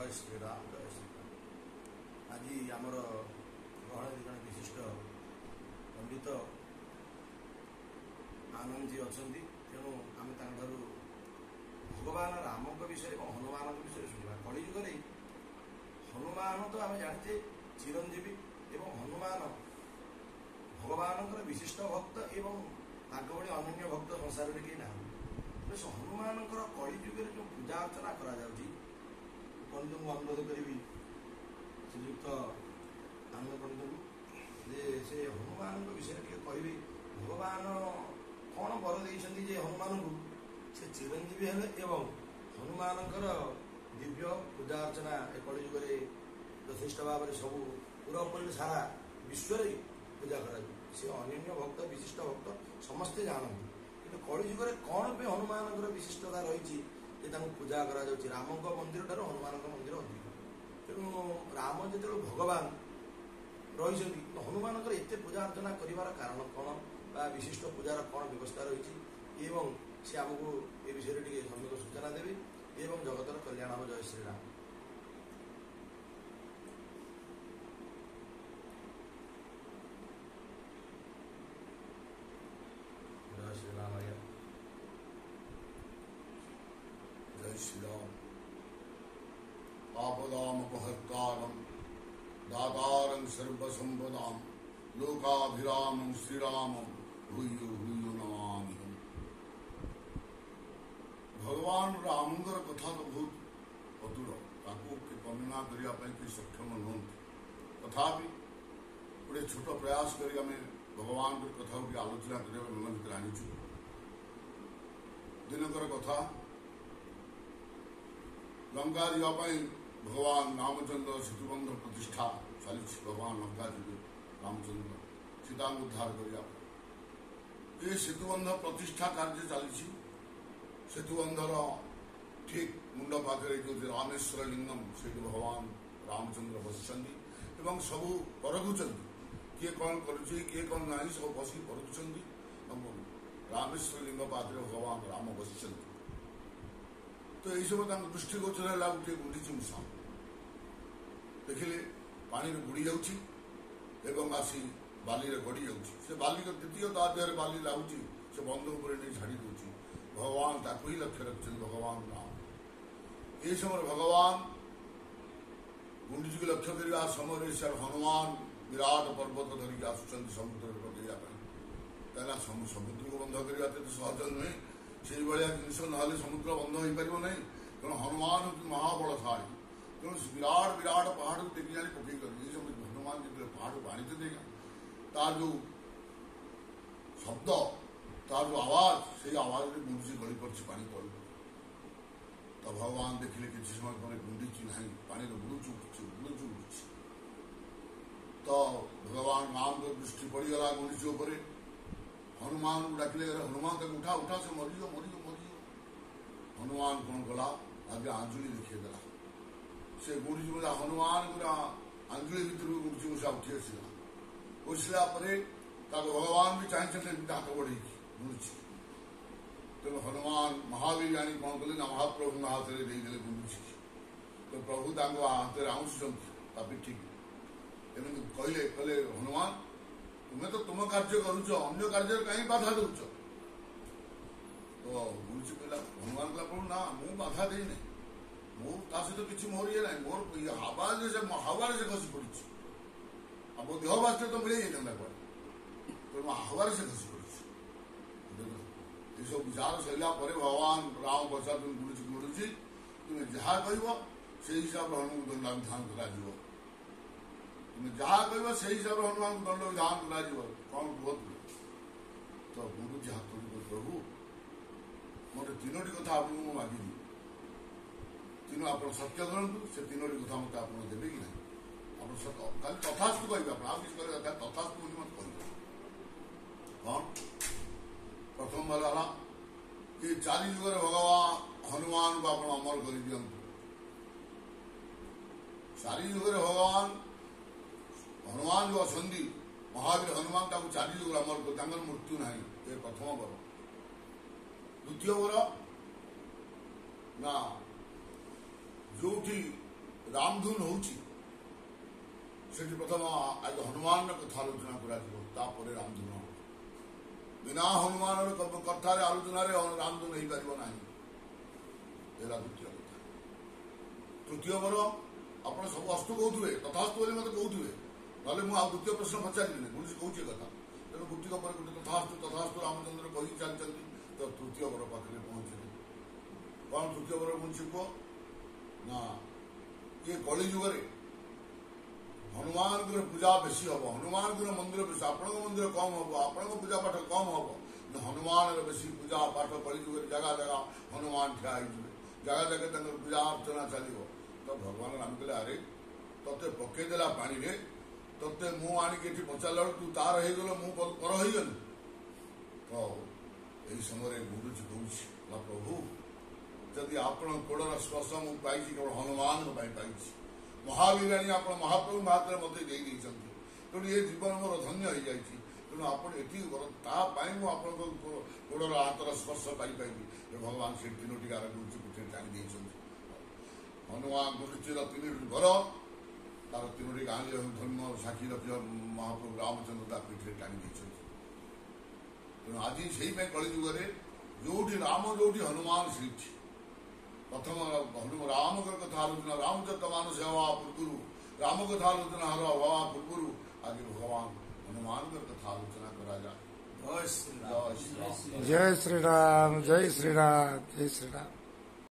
जय श्रीराम जय श्रीराम। आज आमर गहण जन विशिष्ट पंडित आनंद जी अच्छा तेणु आम भगवान राम विषय और हनुमान विषय शुणा। कलिजुग हनुमान तो आम जाने चिरंजीवी एवं हनुमान भगवान विशिष्ट भक्त एवं भली अनन्य भक्त संसार में कहीं ना। हनुमान कलिजुग जो पूजा अर्चना करा पंडित को अनुरोध करी श्रीयुक्त आनंद पंडित को से हनुमान विषय टे कह भगवान कौन बर दे हनुमान को से चिरंजीवी हेले एवं हनुमान दिव्य पूजा अर्चना ए कलिजुग यथेष्ट भाव में सब पूरापूरी सारा विश्व पूजा कर अनन्य भक्त विशिष्ट भक्त समस्ते जानते कि कलिजुग कौन पे हनुमान विशिष्टता रही पूजा करा राम मंदिर ठार हनुमान मंदिर अधिक। तेणु राम जो भगवान रही हनुमान एत पूजा अर्चना कर कारण कौन बा विशिष्ट पूजार कौन व्यवस्था रही सी आमको ये विषय टे सम्यक सूचना देवी एवं जगतर कल्याण हम। जय श्रीराम। जय श्रीराम आज्ञा। जय श्रीराम। आपदामपहर्तारं दातारं सर्वसंपदां लोकाभिरामं श्रीरामं भूयो भूयो नमामि। भगवान रामंकर कथा तो बहुत अतुल ताकू के वर्णना करने सक्षम नुहति तथापि गोटे छोट प्रयास कर भगवान कथा की आलोचना करने आनीचु। दिनकर कथा लंका जावाई भगवान रामचंद्र सेतुबंध प्रतिष्ठा चली। भगवान लंका जी रामचंद्र सीता उद्धार करने सेतुबंध प्रतिष्ठा कार्य चली। सेतुबंधर ठीक मुंड पाखे जो रामेश्वर लिंगम से भगवान रामचंद्र बसुंट सबू परखुं किए कौन किए कौन ना सब बस परखुं। रामेश्वर लिंग पाखे भगवान राम बसुंट तो यही सब दृष्टिगोचर है गोटे गुंडीची मूषा देखिले पानी बुड़ी जाऊँ आसी बाली गड़ी जाऊँगी बाली द्वितीय ता देह बाली लगुच से बंध उपर झाड़ी दूसरी भगवान ताकू ही लक्ष्य रखते भगवान राम। ये समय भगवान गुंडीजी को लक्ष्य करने समय से हनुमान विराट पर्वत धरिक आसुच्च समुद्र पकड़ा समुद्र को बंध करने तो सहज नुहे से भाया जिनस ना समुद्र बंध हो पार ना तेणु हनुमान महाबलशाली तेणु विराट विराट पहाड़ को टेकी आनी पकई कर हनुमान जो पहाड़ को बाणी देगा तार जो शब्द तार जो आवाज से आवाज में गुंडीची गली पड़ी पानी तल तो भगवान देखिले कि समय पर गुंडीची ना पानी बुड़ुचु तो भगवान राम को दृष्टि पड़गला गुंडीची उपर हनुमान को डाकिले हनुमान तक उठा उठा से मरीज मरीज मरीज हनुमान कौन गला आगे आंजुली देखिएगा से गुंडीची मुझा हनुमान पूरा आंजुली भर गुंडीची मुझा उठी आसला उठला भगवान भी चाहिए हाथ बढ़े गुंडीची तेणु हनुमान महावीर जानी कौन कले ना महाप्रभु हाथ में देदेले गुंडीची तो प्रभु हाथ में आउंसुंट ठीक एमती कहले कहले हनुमान तुम्हें तो तुम कार्य करुच अन्य कार्य कहीं बाधा दौच तो गुंडीची कहला हनुमान कहला प्रभु ना मु बाधा देना मुझे सहित किसी मोर ये ना मोर हवार से खसी पड़ी अब देह बास्ते तो मिले जाता कड़े तेणु हवार से खसी पड़ी ये सब विचार सरला भगवान राम पचार तुम गुड़ुची गुड़ुची तुम्हें जहाँ कह से हिसाब से हनुमान दंड विधान कर तुम्हें जहाँ कह से हिसाब से हनुमान दंड विधान कर कौन कह तो गुरुजी हाथ प्रभु मोटे तीनोटी कथा आपको मागिली तीनों आप सत्य धरतु से तीनोटी कथा मत आप देवे कि ना खाली तथास्तु कहे आप किसी तथास्तु मत कह कौन प्रथम बार कि चाली जुग भगवान हनुमान को आप अमर कर दिंतु चाली जुग भगवान हनुमान जो अच्छा महावीर हनुमान ताको चाली जुग अमर कर मृत्यु ना ये प्रथम बर। द्वितीय बर ना जो ରାମଧୁନ ହଉଛି ସେଠି ପ୍ରଥମ ଆଗ ହନୁମାନର କଥା ଆଲୋଚନା କରାଯିବ, ତାପରେ ରାମଧୁନ ହବ। ବିନା ହନୁମାନର କଥାରେ ଆଲୋଚନାରେ ରାମଧୁନ ହେଇପାରିବ ନାହିଁ। ହେଲା ଦ୍ୱିତୀୟ କଥା। ତୃତୀୟ ବର ଆପଣ ସବୁ ଅସ୍ତୁ କହୁଥିବେ, ତଥାସ୍ତୁ ବୋଲି ମତେ କହୁଥିବେ, ନହେଲେ ମୁଁ ଆଉ ଦ୍ୱିତୀୟ ପ୍ରଶ୍ନ ପଚାରିବିନି, ପୁଲିସ କହୁଛି କଥା। ତେଣୁ ଗୋଟିକ ପରେ ଗୋଟେ ତଥାସ୍ତୁ ରାମଚନ୍ଦ୍ର କହି ଚାଲିଛନ୍ତି, ତ ତୃତୀୟ ବର ପାଖରେ ପହଞ୍ଚିଲେ। କ'ଣ ତୃତୀୟ ବର ପହଞ୍ଚି କୁହ ନା, ଏ କଳି ଯୁଗରେ ହନୁମାନଙ୍କର ପୂଜା ବେଶୀ ହବ, ହନୁମାନଙ୍କର ମନ୍ଦିର ବେଶୀ, ଆପଣଙ୍କ ମନ୍ଦିର କମ୍ ହବ, ଆପଣଙ୍କ ପୂଜା ପାଠ କମ୍ ହବ। ହନୁମାନର ବେଶୀ ପୂଜା ପାଠ କଳି ଯୁଗରେ ଜାଗା ଜାଗା ହନୁମାନ ଠିଆ ହେଇଯିବେ, ଜାଗା ଜାଗା ତାଙ୍କର ପୂଜା ଅର୍ଚ୍ଚନା ଚାଲିବ। ତ ଭଗବାନ ରାମ କହିଲେ, ଆରେ ତତେ ପକେଇଦେଲା ପାଣିରେ, ତତେ ମୁଁ ଆଣିକି ଏଠି ପଚାରିଲା ବେଳକୁ ତୁ ତାର ହେଇଗଲ, ମୁଁ ପର ହେଇଗଲି। ତ ଏହି ସମୟରେ ଗୁରୁଜୀ କହୁଛି, ପ୍ରଭୁ ଯଦି ଆପଣଙ୍କ ଗୋଡ଼ର ସ୍ପର୍ଶ ମୁଁ ପାଇଛି କେବଳ ହନୁମାନଙ୍କ ପାଇଁ ପାଇଛି, ମହାବୀରାଣୀ ଆପଣ ମହାପ୍ରଭୁ ହାତରେ ମୋତେ ଦେଇଛନ୍ତି, ତେଣୁ ଏ ଜୀବନ ମୋର ଧନ୍ୟ ହେଇଯାଇଛି। ତେଣୁ ଆପଣ ଏତିକି ତା ପାଇଁ ମୁଁ ଆପଣଙ୍କ ଗୋଡ଼ର ହାତର ସ୍ପର୍ଶ ପାଇପାରିବି। ଭଗବାନ ସେ ତିନୋଟି ଗାର ଗୁରୁଜୀ ପିଠିରେ ଟାଣି ଦେଇଛନ୍ତି। ହନୁମାନ ଗୁରୁଜୀର ତିନୋଟି ଘର, ତାର ତିନୋଟି ଗାଁଲି ଧର୍ମ ସାକ୍ଷୀ ରଖି ମହାପ୍ରଭୁ ରାମଚନ୍ଦ୍ର ତା ପିଠିରେ ଟାଣି ଦେଇଛନ୍ତି। ତେଣୁ ଆଜି ସେଇପାଇଁ କଳି ଯୁଗରେ ଯୋଉଠି ରାମ ଯୋଉଠି ହନୁମାନ ସେଇଠି। ପ୍ରଥମ ରାମଙ୍କର କଥା ଆଲୋଚନା, ରାମଚରିତମାନସ ହେବା ପୂର୍ବରୁ, ରାମ କଥା ଆଲୋଚନା ହେବା ପୂର୍ବରୁ ଆଜି ଭଗବାନ ହନୁମାନଙ୍କର କଥା ଆଲୋଚନା କରାଯାଏ। ଜୟ ଶ୍ରୀ ଜୟ ଶ୍ରୀ ରାମ। ଜୟ ଶ୍ରୀରାମ, ଜୟ ଶ୍ରୀରାମ, ଜୟ ଶ୍ରୀରାମ।